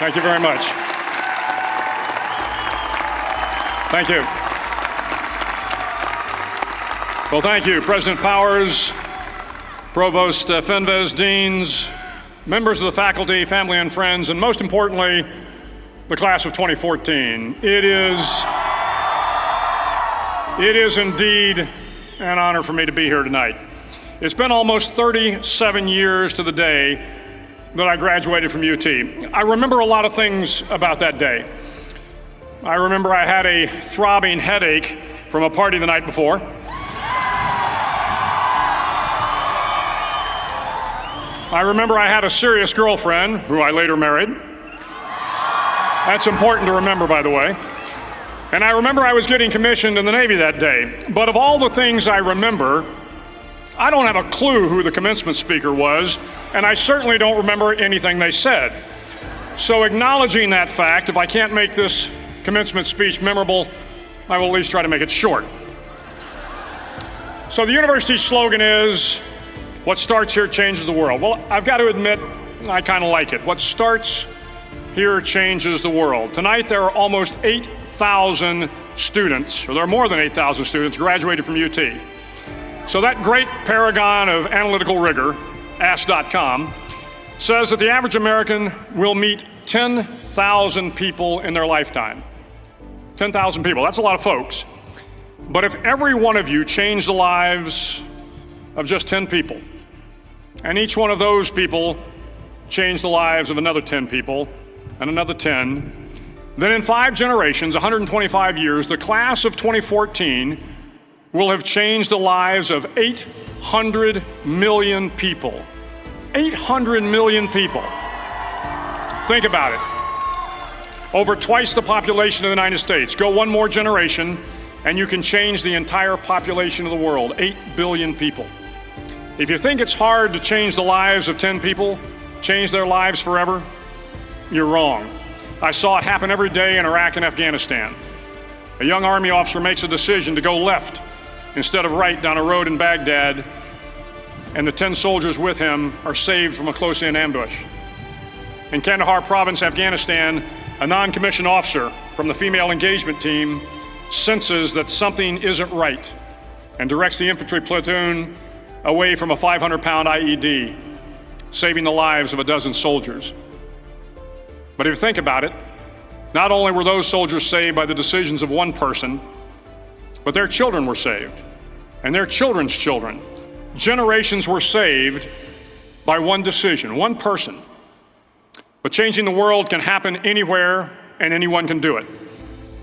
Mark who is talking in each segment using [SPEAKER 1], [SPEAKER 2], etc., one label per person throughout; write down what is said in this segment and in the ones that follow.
[SPEAKER 1] Thank you very much. Thank you. Well, thank you, President Powers, Provost Fenves, deans, members of the faculty, family and friends, and most importantly, the class of 2014. It is indeed an honor for me to be here tonight. It's been almost 37 years to the day that I graduated from UT. I remember a lot of things about that day. I remember I had a throbbing headache from a party the night before. I remember I had a serious girlfriend who I later married. That's important to remember, by the way. And I remember I was getting commissioned in the Navy that day. But of all the things I remember, I don't have a clue who the commencement speaker was, and I certainly don't remember anything they said. So acknowledging that fact, if I can't make this commencement speech memorable, I will at least try to make it short. So the university's slogan is, what starts here changes the world. Well, I've got to admit, I kind of like it. What starts here changes the world. Tonight there are almost 8,000 students, or there are more than 8,000 students graduated from UT. So that great paragon of analytical rigor, Ask.com, says that the average American will meet 10,000 people in their lifetime. 10,000 people, that's a lot of folks. But if every one of you changed the lives of just 10 people, and each one of those people changed the lives of another 10 people, and another 10, then in 5 generations, 125 years, the class of 2014 will have changed the lives of 800 million people. 800 million people. Think about it. Over twice the population of the United States. Go one more generation, and you can change the entire population of the world. 8 billion people. If you think it's hard to change the lives of 10 people, change their lives forever, you're wrong. I saw it happen every day in Iraq and Afghanistan. A young Army officer makes a decision to go left instead of right down a road in Baghdad, and the 10 soldiers with him are saved from a close-in ambush. In Kandahar province, Afghanistan, a non-commissioned officer from the female engagement team senses that something isn't right and directs the infantry platoon away from a 500-pound IED, saving the lives of a dozen soldiers. But if you think about it, not only were those soldiers saved by the decisions of one person, but their children were saved, and their children's children. Generations were saved by one decision, one person. But changing the world can happen anywhere, and anyone can do it.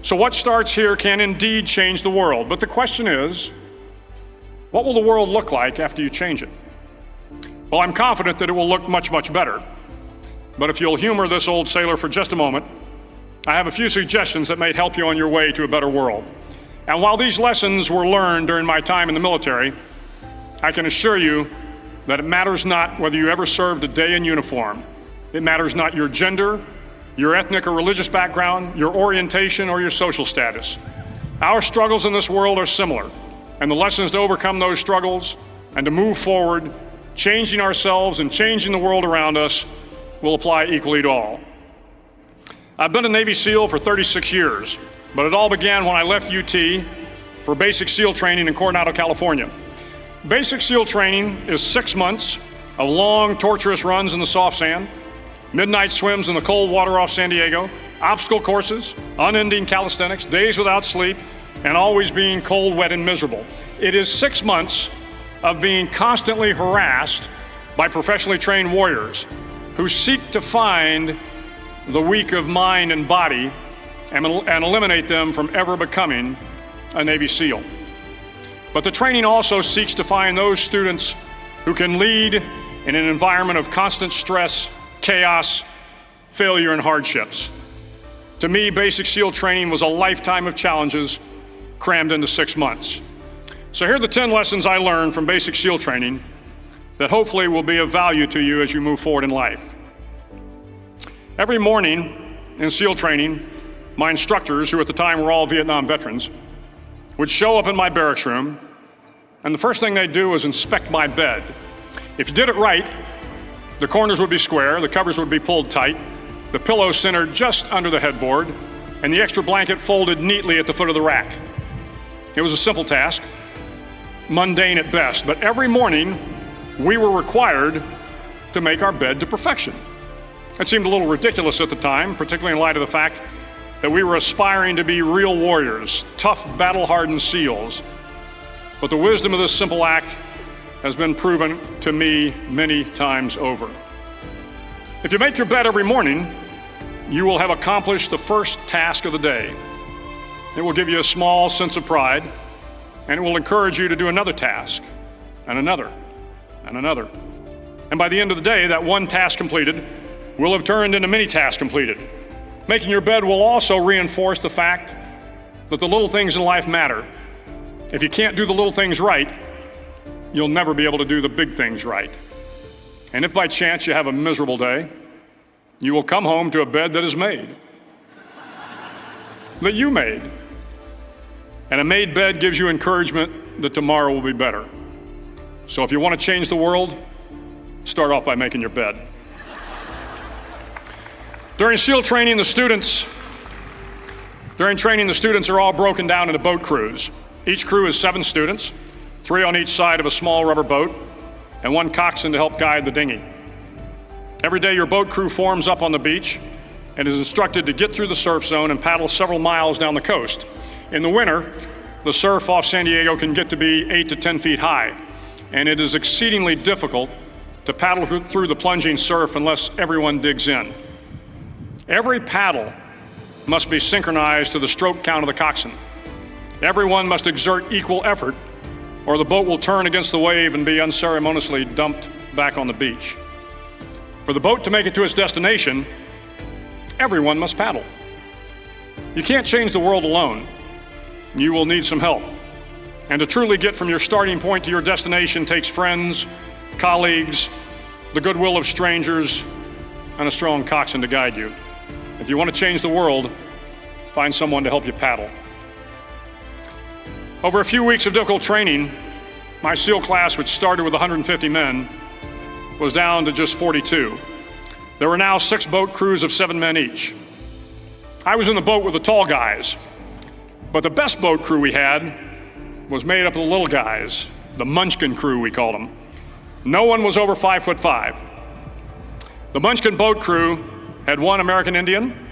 [SPEAKER 1] So what starts here can indeed change the world. But the question is, what will the world look like after you change it? Well, I'm confident that it will look much, much better. But if you'll humor this old sailor for just a moment, I have a few suggestions that may help you on your way to a better world. And while these lessons were learned during my time in the military, I can assure you that it matters not whether you ever served a day in uniform. It matters not your gender, your ethnic or religious background, your orientation, or your social status. Our struggles in this world are similar, and the lessons to overcome those struggles and to move forward, changing ourselves and changing the world around us, will apply equally to all. I've been a Navy SEAL for 36 years. But it all began when I left UT for basic SEAL training in Coronado, California. Basic SEAL training is 6 months of long, torturous runs in the soft sand, midnight swims in the cold water off San Diego, obstacle courses, unending calisthenics, days without sleep, and always being cold, wet, and miserable. It is 6 months of being constantly harassed by professionally trained warriors who seek to find the weak of mind and body and eliminate them from ever becoming a Navy SEAL. But the training also seeks to find those students who can lead in an environment of constant stress, chaos, failure, and hardships. To me, basic SEAL training was a lifetime of challenges crammed into 6 months. So here are the 10 lessons I learned from basic SEAL training that hopefully will be of value to you as you move forward in life. Every morning in SEAL training, my instructors, who at the time were all Vietnam veterans, would show up in my barracks room, and the first thing they'd do was inspect my bed. If you did it right, the corners would be square, the covers would be pulled tight, the pillow centered just under the headboard, and the extra blanket folded neatly at the foot of the rack. It was a simple task, mundane at best, but every morning we were required to make our bed to perfection. It seemed a little ridiculous at the time, particularly in light of the fact that we were aspiring to be real warriors, tough, battle-hardened SEALs. But the wisdom of this simple act has been proven to me many times over. If you make your bed every morning, you will have accomplished the first task of the day. It will give you a small sense of pride, and it will encourage you to do another task, and another, and another. And by the end of the day, that one task completed will have turned into many tasks completed. Making your bed will also reinforce the fact that the little things in life matter. If you can't do the little things right, you'll never be able to do the big things right. And if by chance you have a miserable day, you will come home to a bed that is made, that you made. And a made bed gives you encouragement that tomorrow will be better. So if you want to change the world, start off by making your bed. During training, the students are all broken down into boat crews. Each crew is 7 students, 3 on each side of a small rubber boat, and 1 coxswain to help guide the dinghy. Every day your boat crew forms up on the beach and is instructed to get through the surf zone and paddle several miles down the coast. In the winter, the surf off San Diego can get to be 8 to 10 feet high, and it is exceedingly difficult to paddle through the plunging surf unless everyone digs in. Every paddle must be synchronized to the stroke count of the coxswain. Everyone must exert equal effort, or the boat will turn against the wave and be unceremoniously dumped back on the beach. For the boat to make it to its destination, everyone must paddle. You can't change the world alone. You will need some help. And to truly get from your starting point to your destination takes friends, colleagues, the goodwill of strangers, and a strong coxswain to guide you. If you want to change the world, find someone to help you paddle. Over a few weeks of difficult training, my SEAL class, which started with 150 men, was down to just 42. There were now 6 boat crews of 7 men each. I was in the boat with the tall guys, but the best boat crew we had was made up of the little guys, the Munchkin crew, we called them. No one was over 5'5". The Munchkin boat crew had 1 American Indian,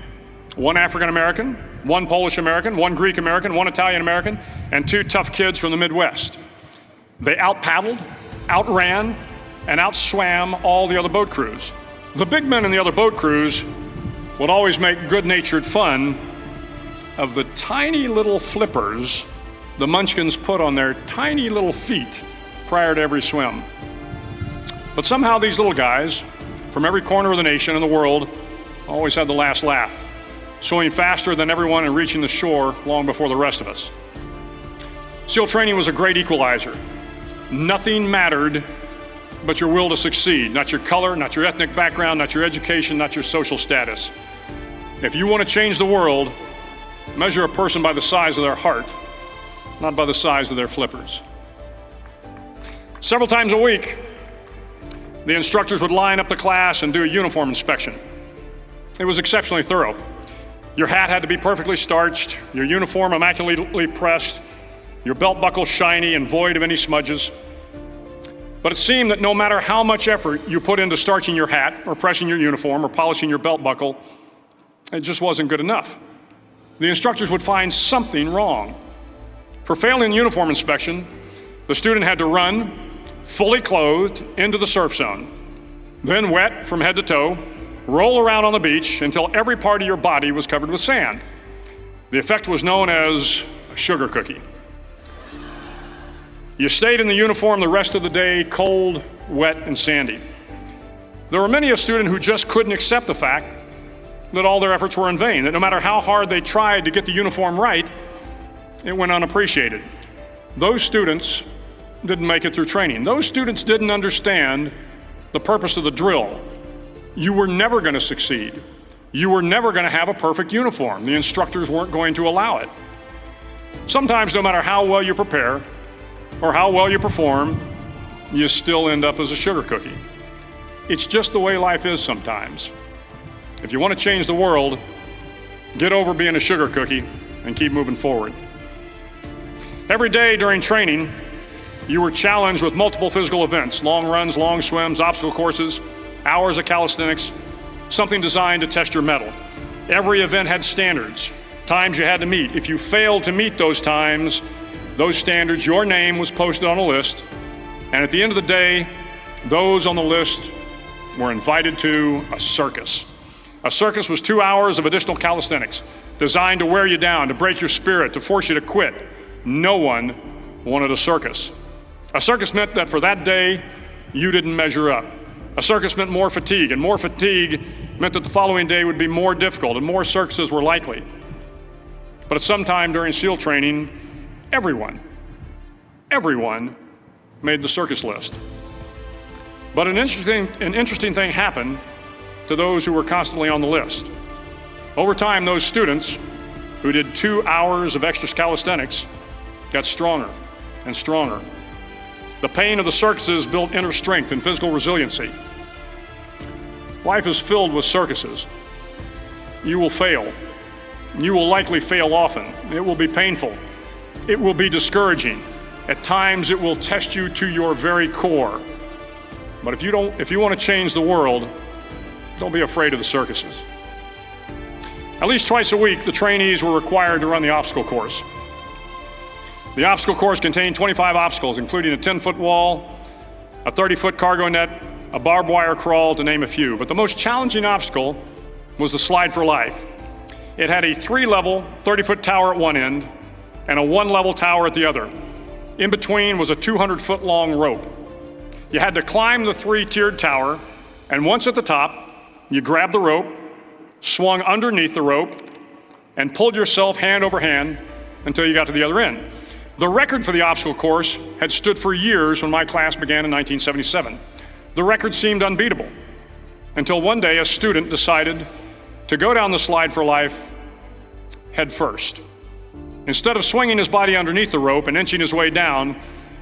[SPEAKER 1] 1 African American, 1 Polish American, 1 Greek American, 1 Italian American, and 2 tough kids from the Midwest. They out-paddled, outran, and outswam all the other boat crews. The big men in the other boat crews would always make good-natured fun of the tiny little flippers the Munchkins put on their tiny little feet prior to every swim. But somehow these little guys from every corner of the nation and the world always had the last laugh, swimming faster than everyone and reaching the shore long before the rest of us. SEAL training was a great equalizer. Nothing mattered but your will to succeed, not your color, not your ethnic background, not your education, not your social status. If you want to change the world, measure a person by the size of their heart, not by the size of their flippers. Several times a week, the instructors would line up the class and do a uniform inspection. It was exceptionally thorough. Your hat had to be perfectly starched, your uniform immaculately pressed, your belt buckle shiny and void of any smudges. But it seemed that no matter how much effort you put into starching your hat or pressing your uniform or polishing your belt buckle, it just wasn't good enough. The instructors would find something wrong. For failing the uniform inspection, the student had to run, fully clothed, into the surf zone, then wet from head to toe, roll around on the beach until every part of your body was covered with sand. The effect was known as a sugar cookie. You stayed in the uniform the rest of the day, cold, wet, and sandy. There were many a student who just couldn't accept the fact that all their efforts were in vain, that no matter how hard they tried to get the uniform right, it went unappreciated. Those students didn't make it through training. Those students didn't understand the purpose of the drill. You were never going to succeed. You were never going to have a perfect uniform. The instructors weren't going to allow it. Sometimes, no matter how well you prepare or how well you perform, you still end up as a sugar cookie. It's just the way life is sometimes. If you want to change the world, get over being a sugar cookie and keep moving forward. Every day during training, you were challenged with multiple physical events: long runs, long swims, obstacle courses, hours of calisthenics, something designed to test your mettle. Every event had standards, times you had to meet. If you failed to meet those times, those standards, your name was posted on a list, and at the end of the day, those on the list were invited to a circus. A circus was 2 hours of additional calisthenics, designed to wear you down, to break your spirit, to force you to quit. No one wanted a circus. A circus meant that for that day, you didn't measure up. A circus meant more fatigue, and more fatigue meant that the following day would be more difficult, and more circuses were likely. But at some time during SEAL training, everyone made the circus list. But an interesting thing happened to those who were constantly on the list. Over time, those students who did 2 hours of extra calisthenics got stronger and stronger. The pain of the circuses built inner strength and physical resiliency. Life is filled with circuses. You will fail. You will likely fail often. It will be painful. It will be discouraging. At times, it will test you to your very core. But if you want to change the world, don't be afraid of the circuses. At least twice a week, the trainees were required to run the obstacle course. The obstacle course contained 25 obstacles, including a 10-foot wall, a 30-foot cargo net, a barbed wire crawl, to name a few. But the most challenging obstacle was the slide for life. It had a 3-level, 30-foot tower at one end and a 1-level tower at the other. In between was a 200-foot long rope. You had to climb the 3-tiered tower, and once at the top, you grabbed the rope, swung underneath the rope, and pulled yourself hand over hand until you got to the other end. The record for the obstacle course had stood for years when my class began in 1977. The record seemed unbeatable until one day a student decided to go down the slide for life head first. Instead of swinging his body underneath the rope and inching his way down,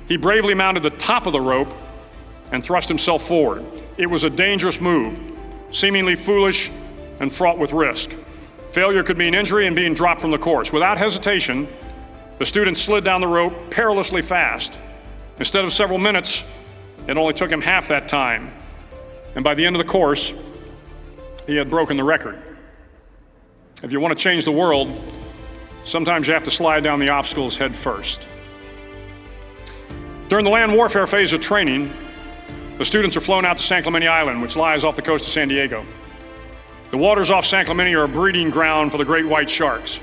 [SPEAKER 1] he bravely mounted the top of the rope and thrust himself forward. It was a dangerous move, seemingly foolish and fraught with risk. Failure could mean injury and being dropped from the course. Without hesitation, the student slid down the rope perilously fast. Instead of several minutes, it only took him half that time. And by the end of the course, he had broken the record. If you want to change the world, sometimes you have to slide down the obstacles head first. During the land warfare phase of training, the students are flown out to San Clemente Island, which lies off the coast of San Diego. The waters off San Clemente are a breeding ground for the great white sharks.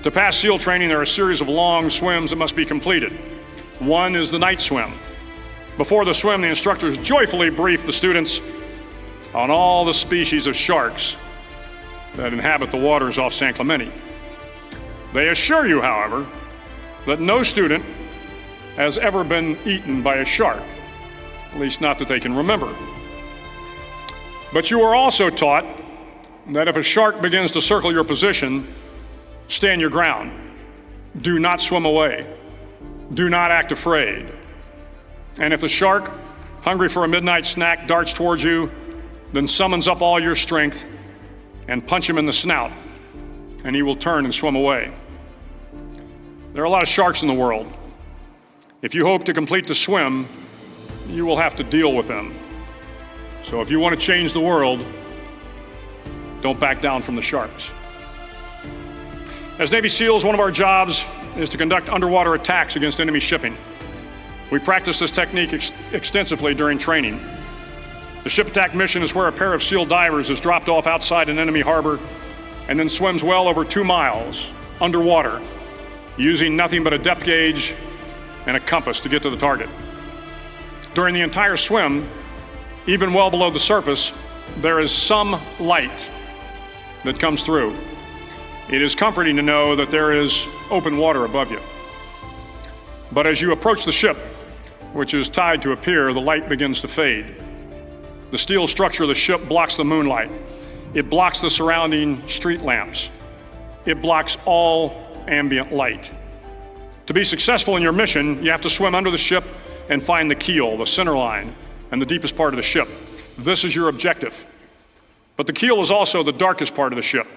[SPEAKER 1] To pass SEAL training, there are a series of long swims that must be completed. One is the night swim. Before the swim, the instructors joyfully brief the students on all the species of sharks that inhabit the waters off San Clemente. They assure you, however, that no student has ever been eaten by a shark, at least not that they can remember. But you are also taught that if a shark begins to circle your position, stand your ground. Do not swim away. Do not act afraid. And if the shark, hungry for a midnight snack, darts towards you, then summons up all your strength and punch him in the snout, and he will turn and swim away. There are a lot of sharks in the world. If you hope to complete the swim, you will have to deal with them. So if you want to change the world, don't back down from the sharks. As Navy SEALs, one of our jobs is to conduct underwater attacks against enemy shipping. We practice this technique extensively during training. The ship attack mission is where a pair of SEAL divers is dropped off outside an enemy harbor and then swims well over 2 miles underwater, using nothing but a depth gauge and a compass to get to the target. During the entire swim, even well below the surface, there is some light that comes through. It is comforting to know that there is open water above you. But as you approach the ship, which is tied to a pier, the light begins to fade. The steel structure of the ship blocks the moonlight. It blocks the surrounding street lamps. It blocks all ambient light. To be successful in your mission, you have to swim under the ship and find the keel, the center line, and the deepest part of the ship. This is your objective. But the keel is also the darkest part of the ship,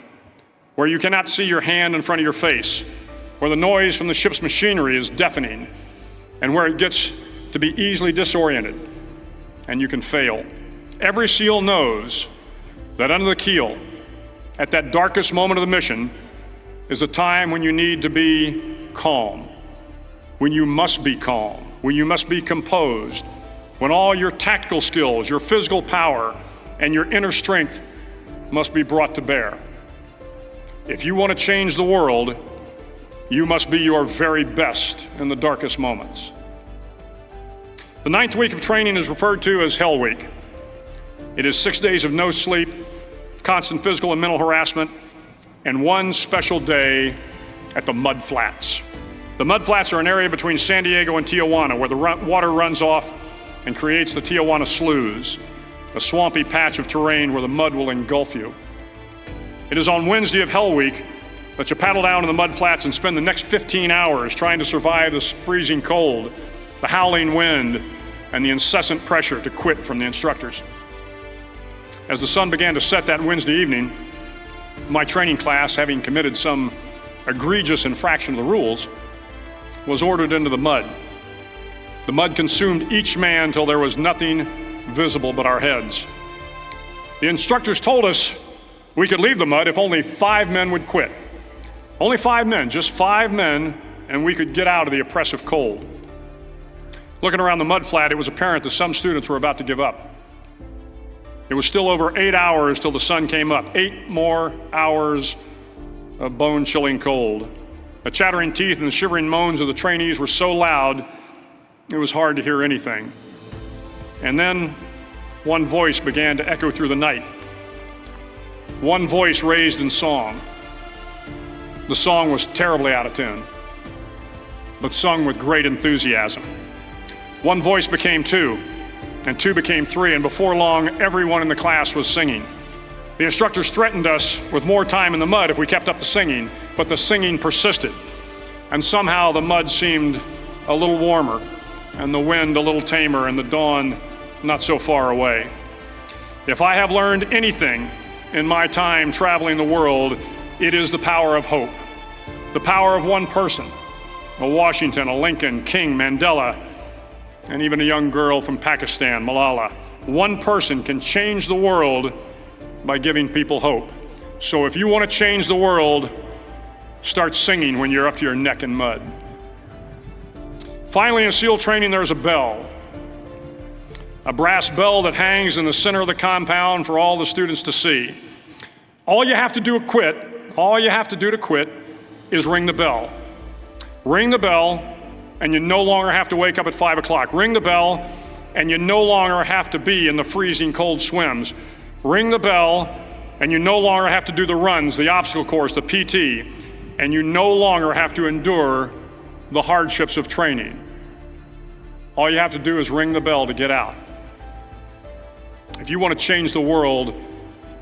[SPEAKER 1] where you cannot see your hand in front of your face, where the noise from the ship's machinery is deafening, and where it gets to be easily disoriented, and you can fail. Every SEAL knows that under the keel, at that darkest moment of the mission, is a time when you need to be calm, when you must be calm, when you must be composed, when all your tactical skills, your physical power, and your inner strength must be brought to bear. If you want to change the world, you must be your very best in the darkest moments. The 9th week of training is referred to as Hell Week. It is 6 days of no sleep, constant physical and mental harassment, and one special day at the Mud Flats. The Mud Flats are an area between San Diego and Tijuana where the water runs off and creates the Tijuana Sloughs, a swampy patch of terrain where the mud will engulf you. It is on Wednesday of Hell Week that you paddle down to the Mud Flats and spend the next 15 hours trying to survive the freezing cold, the howling wind, and the incessant pressure to quit from the instructors. As the sun began to set that Wednesday evening, my training class, having committed some egregious infraction of the rules, was ordered into the mud. The mud consumed each man till there was nothing visible but our heads. The instructors told us we could leave the mud if only 5 men would quit. Only 5 men, just 5 men, and we could get out of the oppressive cold. Looking around the mud flat, it was apparent that some students were about to give up. It was still over 8 hours till the sun came up. 8 more hours of bone-chilling cold. The chattering teeth and the shivering moans of the trainees were so loud, it was hard to hear anything. And then one voice began to echo through the night. One voice raised in song. The song was terribly out of tune, but sung with great enthusiasm. One voice became 2, and 2 became 3, and before long, everyone in the class was singing. The instructors threatened us with more time in the mud if we kept up the singing, but the singing persisted, and somehow the mud seemed a little warmer, and the wind a little tamer, and the dawn not so far away. If I have learned anything in my time traveling the world, it is the power of hope, the power of one person, a Washington, a Lincoln, King, Mandela, and even a young girl from Pakistan, Malala. One person can change the world by giving people hope. So if you want to change the world, start singing when you're up to your neck in mud. Finally, in SEAL training, there's a bell. A brass bell that hangs in the center of the compound for all the students to see. All you have to do to quit is ring the bell. Ring the bell, and you no longer have to wake up at 5 o'clock. Ring the bell, and you no longer have to be in the freezing cold swims. Ring the bell, and you no longer have to do the runs, the obstacle course, the PT, and you no longer have to endure the hardships of training. All you have to do is ring the bell to get out. If you want to change the world,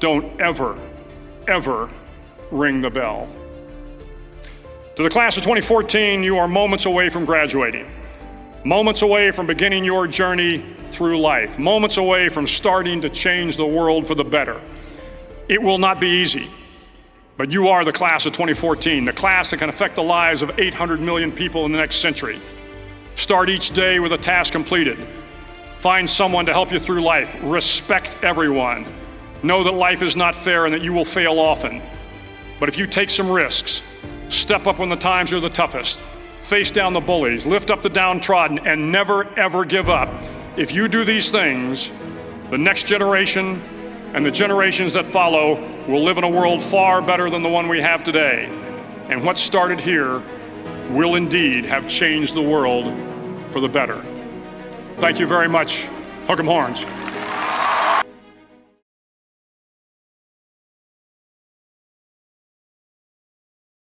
[SPEAKER 1] don't ever ring the bell. To the class of 2014, you are moments away from graduating, moments away from beginning your journey through life, moments away from starting to change the world for the better. It will not be easy, but you are the class of 2014, the class that can affect the lives of 800 million people in the next century. Start each day with a task completed. Find someone to help you through life. Respect everyone. Know that life is not fair and that you will fail often. But if you take some risks, step up when the times are the toughest, face down the bullies, lift up the downtrodden, and never ever give up. If you do these things, the next generation and the generations that follow will live in a world far better than the one we have today. And what started here will indeed have changed the world for the better. Thank you very much. Hook 'em horns.